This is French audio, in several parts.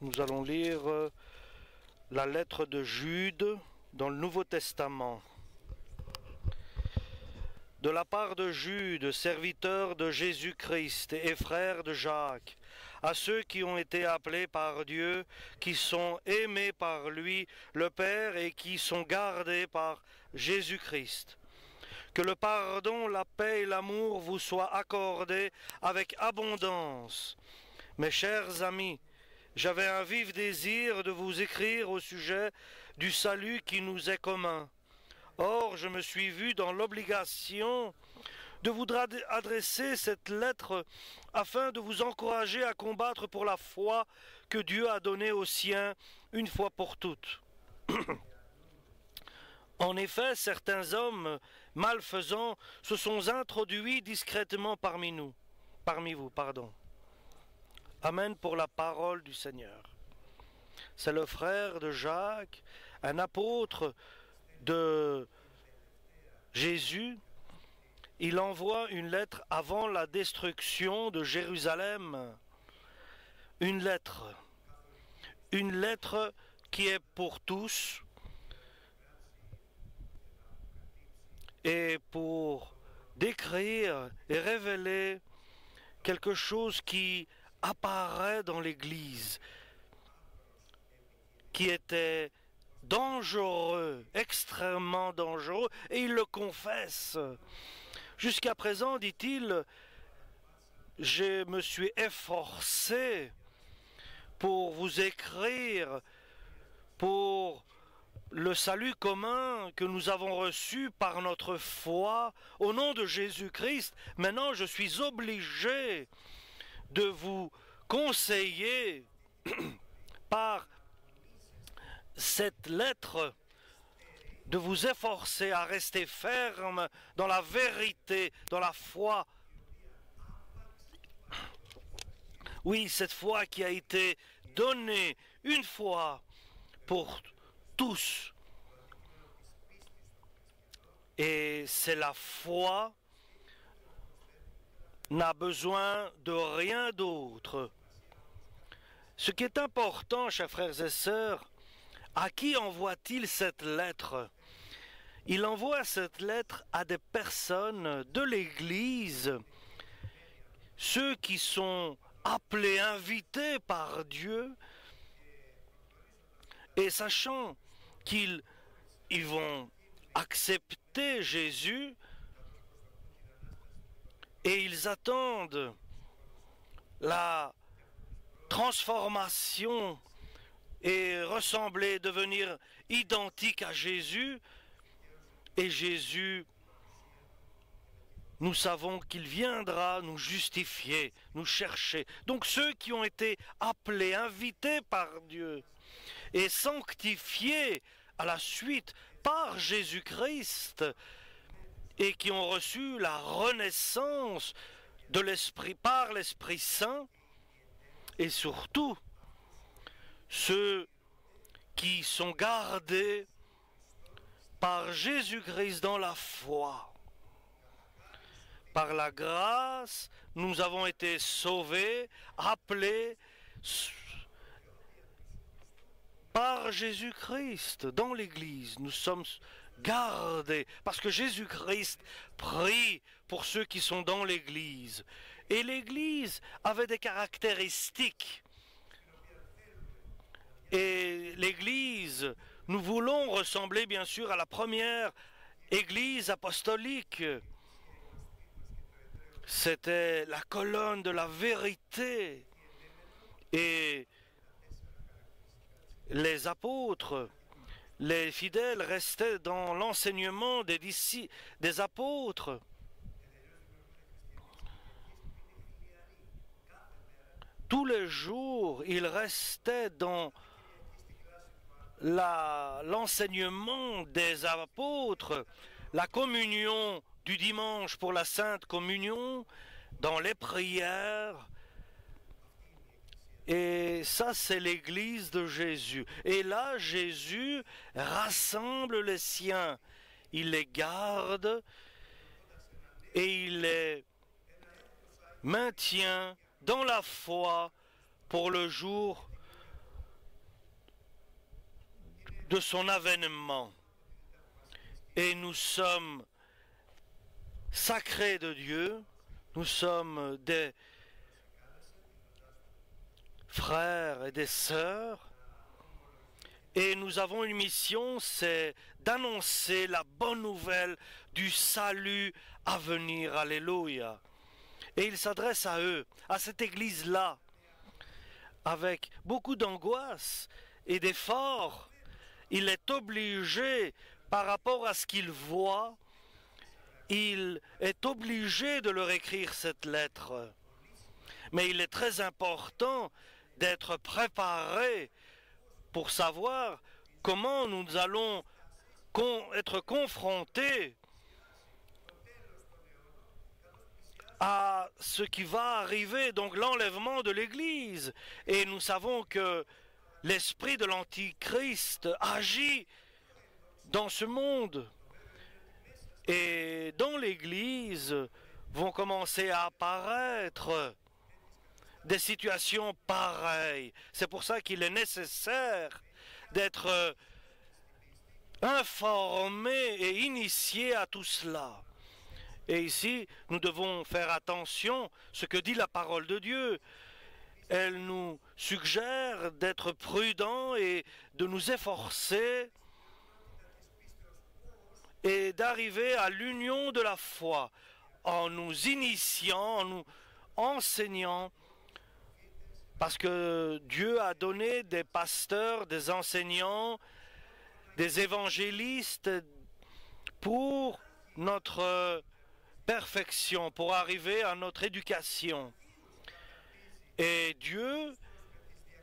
Nous allons lire la lettre de Jude dans le Nouveau Testament. De la part de Jude, serviteur de Jésus-Christ et frère de Jacques, à ceux qui ont été appelés par Dieu, qui sont aimés par lui, le Père, et qui sont gardés par Jésus-Christ. Que le pardon, la paix et l'amour vous soient accordés avec abondance. Mes chers amis, j'avais un vif désir de vous écrire au sujet du salut qui nous est commun. Or, je me suis vu dans l'obligation de vous adresser cette lettre afin de vous encourager à combattre pour la foi que Dieu a donnée aux siens une fois pour toutes. En effet, certains hommes malfaisants se sont introduits discrètement parmi vous. Amen pour la parole du Seigneur. C'est le frère de Jacques, un apôtre de Jésus. Il envoie une lettre avant la destruction de Jérusalem. Une lettre qui est pour tous et pour décrire et révéler quelque chose qui apparaît dans l'Église, qui était dangereux, extrêmement dangereux, et il le confesse. Jusqu'à présent, dit-il, je me suis efforcé pour vous écrire, pour le salut commun que nous avons reçu par notre foi au nom de Jésus-Christ. Maintenant, je suis obligé de vous conseiller par cette lettre de vous efforcer à rester ferme dans la vérité, dans la foi. Oui, cette foi qui a été donnée une fois pour tous. Et c'est la foi n'a besoin de rien d'autre. Ce qui est important, chers frères et sœurs, à qui envoie-t-il cette lettre? Il envoie cette lettre à des personnes de l'Église, ceux qui sont appelés, invités par Dieu, et sachant qu'ils vont accepter Jésus, et ils attendent la transformation et ressembler, devenir identique à Jésus. Et Jésus, nous savons qu'il viendra nous justifier, nous chercher. Donc ceux qui ont été appelés, invités par Dieu et sanctifiés à la suite par Jésus-Christ, et qui ont reçu la renaissance de l'Esprit par l'Esprit Saint, et surtout ceux qui sont gardés par Jésus-Christ dans la foi. Par la grâce, nous avons été sauvés, appelés par Jésus-Christ dans l'Église. Nous sommes gardés parce que Jésus-Christ prie pour ceux qui sont dans l'Église. Et l'Église avait des caractéristiques. Et l'Église, nous voulons ressembler bien sûr à la première Église apostolique. C'était la colonne de la vérité. Et les apôtres, les fidèles restaient dans l'enseignement des apôtres. Tous les jours, ils restaient dans l'enseignement des apôtres, la communion du dimanche pour la Sainte Communion, dans les prières. Et ça, c'est l'Église de Jésus. Et là, Jésus rassemble les siens. Il les garde et il les maintient dans la foi pour le jour de son avènement. Et nous sommes sacrés de Dieu, nous sommes des frères et des sœurs, et nous avons une mission, c'est d'annoncer la bonne nouvelle du salut à venir. Alléluia. Et il s'adresse à eux, à cette église-là, avec beaucoup d'angoisse et d'effort. Il est obligé, par rapport à ce qu'il voit, il est obligé de leur écrire cette lettre. Mais il est très important d'être préparé pour savoir comment nous allons être confrontés à ce qui va arriver, donc l'enlèvement de l'Église. Et nous savons que l'esprit de l'Antichrist agit dans ce monde. Et dans l'Église vont commencer à apparaître des situations pareilles. C'est pour ça qu'il est nécessaire d'être informé et initié à tout cela. Et ici, nous devons faire attention à ce que dit la parole de Dieu. Elle nous suggère d'être prudents et de nous efforcer et d'arriver à l'union de la foi en nous initiant, en nous enseignant, parce que Dieu a donné des pasteurs, des enseignants, des évangélistes pour notre perfection, pour arriver à notre éducation. Et Dieu,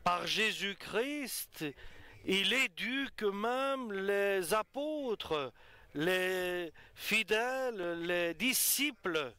par Jésus-Christ, il éduque même les apôtres, les fidèles, les disciples.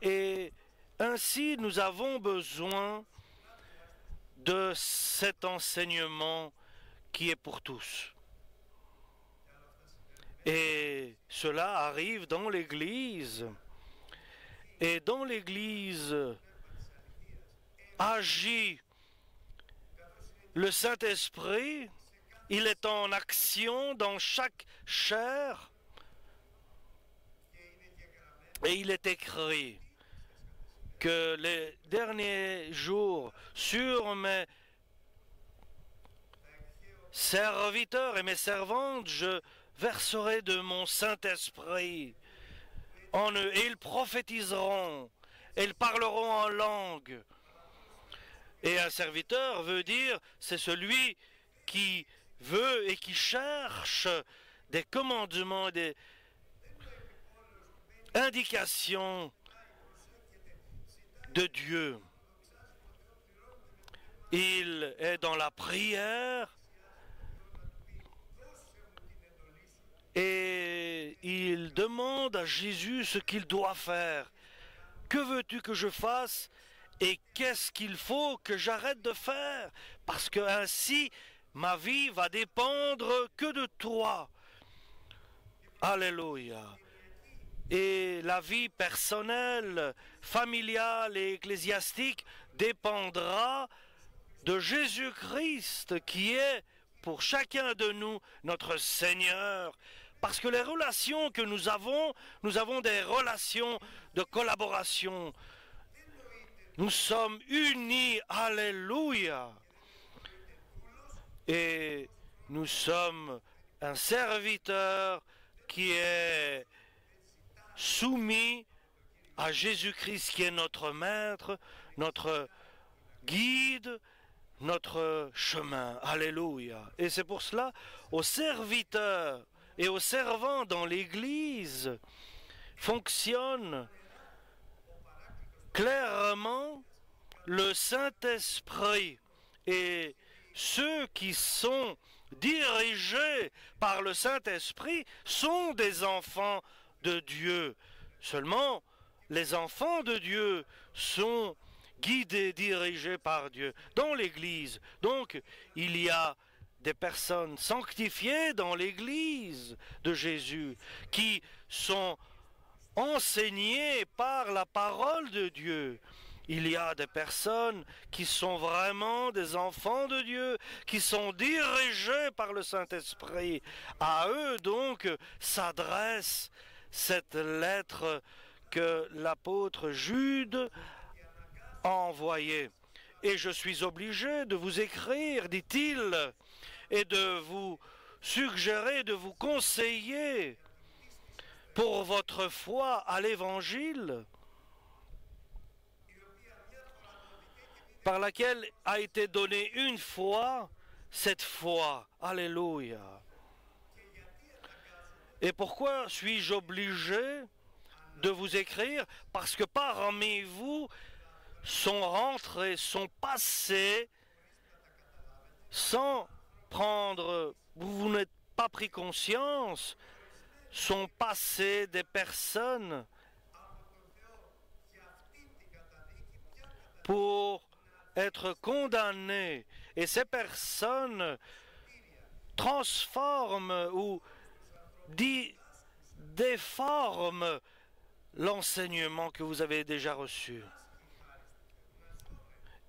Et ainsi, nous avons besoin de cet enseignement qui est pour tous. Et cela arrive dans l'Église. Et dans l'Église agit le Saint-Esprit. Il est en action dans chaque chair. Et il est écrit que les derniers jours, sur mes serviteurs et mes servantes, je verserai de mon Saint-Esprit en eux, et ils prophétiseront, et ils parleront en langue. Et un serviteur veut dire, c'est celui qui veut et qui cherche des commandements, des indications de Dieu. Il est dans la prière et il demande à Jésus ce qu'il doit faire. Que veux-tu que je fasse et qu'est-ce qu'il faut que j'arrête de faire? Parce que ainsi ma vie va dépendre que de toi. Alléluia. Et la vie personnelle, familiale et ecclésiastique dépendra de Jésus-Christ qui est pour chacun de nous notre Seigneur. Parce que les relations que nous avons des relations de collaboration. Nous sommes unis, alléluia. Et nous sommes un serviteur qui est soumis à Jésus-Christ qui est notre maître, notre guide, notre chemin. Alléluia. Et c'est pour cela, aux serviteurs et aux servants dans l'Église fonctionne clairement le Saint-Esprit. Et ceux qui sont dirigés par le Saint-Esprit sont des enfants de Dieu. Seulement, les enfants de Dieu sont guidés, dirigés par Dieu dans l'Église. Donc, il y a des personnes sanctifiées dans l'Église de Jésus qui sont enseignées par la parole de Dieu. Il y a des personnes qui sont vraiment des enfants de Dieu, qui sont dirigés par le Saint-Esprit. À eux donc s'adresse cette lettre que l'apôtre Jude a envoyée. Et je suis obligé de vous écrire, dit-il, et de vous suggérer, de vous conseiller pour votre foi à l'Évangile, par laquelle a été donnée une foi, cette foi. Alléluia. Et pourquoi suis-je obligé de vous écrire? Parce que parmi vous sont rentrés, sont passés sans prendre, vous n'êtes pas pris conscience, sont passés des personnes pour être condamnées. Et ces personnes transforment ou déforment l'enseignement que vous avez déjà reçu.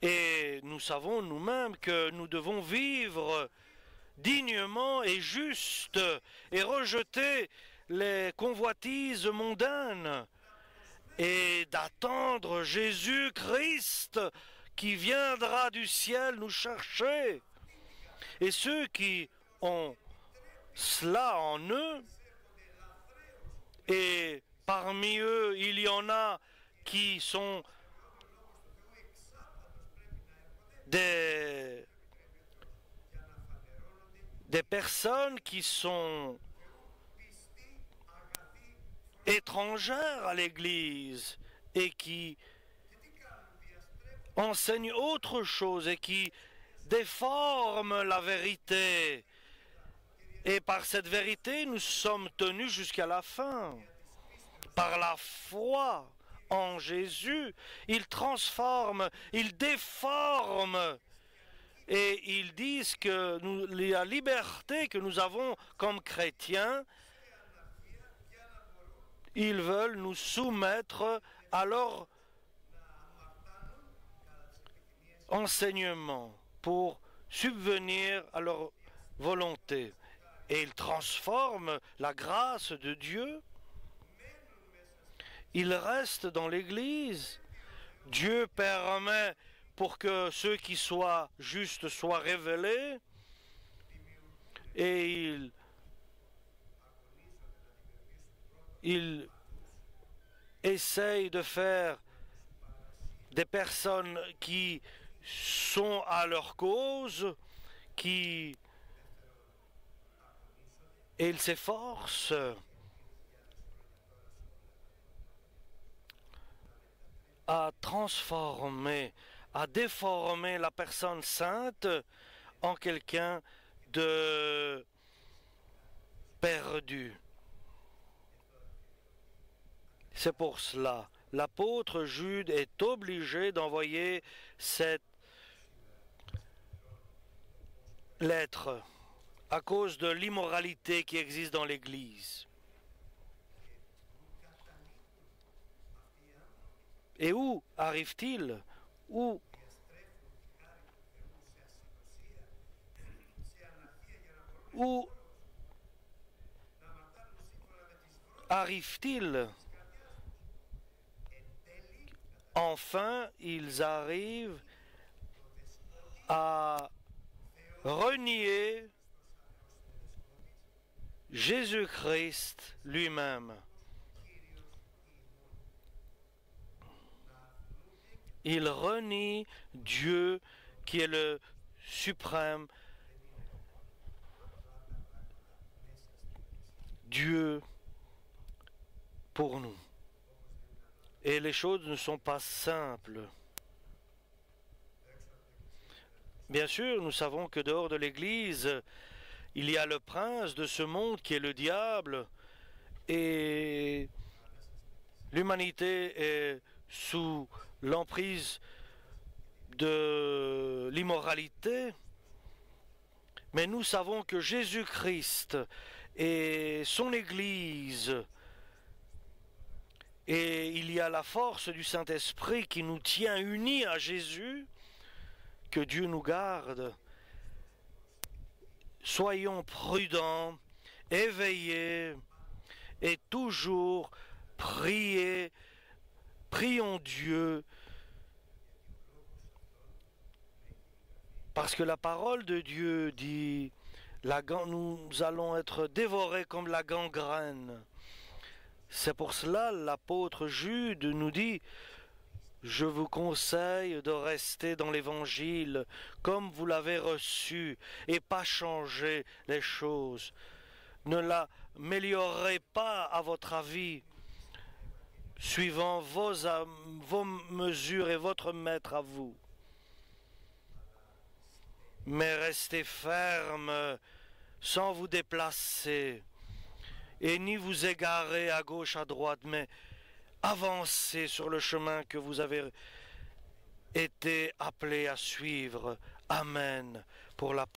Et nous savons nous-mêmes que nous devons vivre dignement et juste et rejeter les convoitises mondaines et d'attendre Jésus-Christ qui viendra du ciel nous chercher. Et ceux qui ont cela en eux, et parmi eux il y en a qui sont des personnes qui sont étrangères à l'Église et qui enseignent autre chose et qui déforment la vérité. Et par cette vérité, nous sommes tenus jusqu'à la fin. Par la foi en Jésus, il transforme, il déforme. Et ils disent que la liberté que nous avons comme chrétiens, ils veulent nous soumettre à leur enseignement pour subvenir à leur volonté. Et ils transforment la grâce de Dieu. Ils restent dans l'Église. Dieu permet pour que ceux qui soient justes soient révélés. Et il essaye de faire des personnes qui sont à leur cause, et il s'efforce à transformer, à déformer la personne sainte en quelqu'un de perdu. C'est pour cela, l'apôtre Jude est obligé d'envoyer cette lettre à cause de l'immoralité qui existe dans l'Église. Et où arrive-t-il? Où arrive-t-il? Enfin, ils arrivent à renier Jésus-Christ lui-même. Ils renient Dieu qui est le suprême Dieu pour nous. Et les choses ne sont pas simples. Bien sûr, nous savons que dehors de l'Église, il y a le prince de ce monde qui est le diable, et l'humanité est sous l'emprise de l'immoralité. Mais nous savons que Jésus-Christ et son Église Et il y a la force du Saint-Esprit qui nous tient unis à Jésus. Que Dieu nous garde. Soyons prudents, éveillés et toujours prions Dieu, parce que la parole de Dieu dit, nous allons être dévorés comme la gangrène. C'est pour cela l'apôtre Jude nous dit, je vous conseille de rester dans l'Évangile comme vous l'avez reçu et pas changer les choses. Ne l'améliorez pas à votre avis, suivant vos mesures et votre maître à vous. Mais restez ferme, sans vous déplacer, et ni vous égarer à gauche, à droite, mais avancez sur le chemin que vous avez été appelés à suivre. Amen. Pour la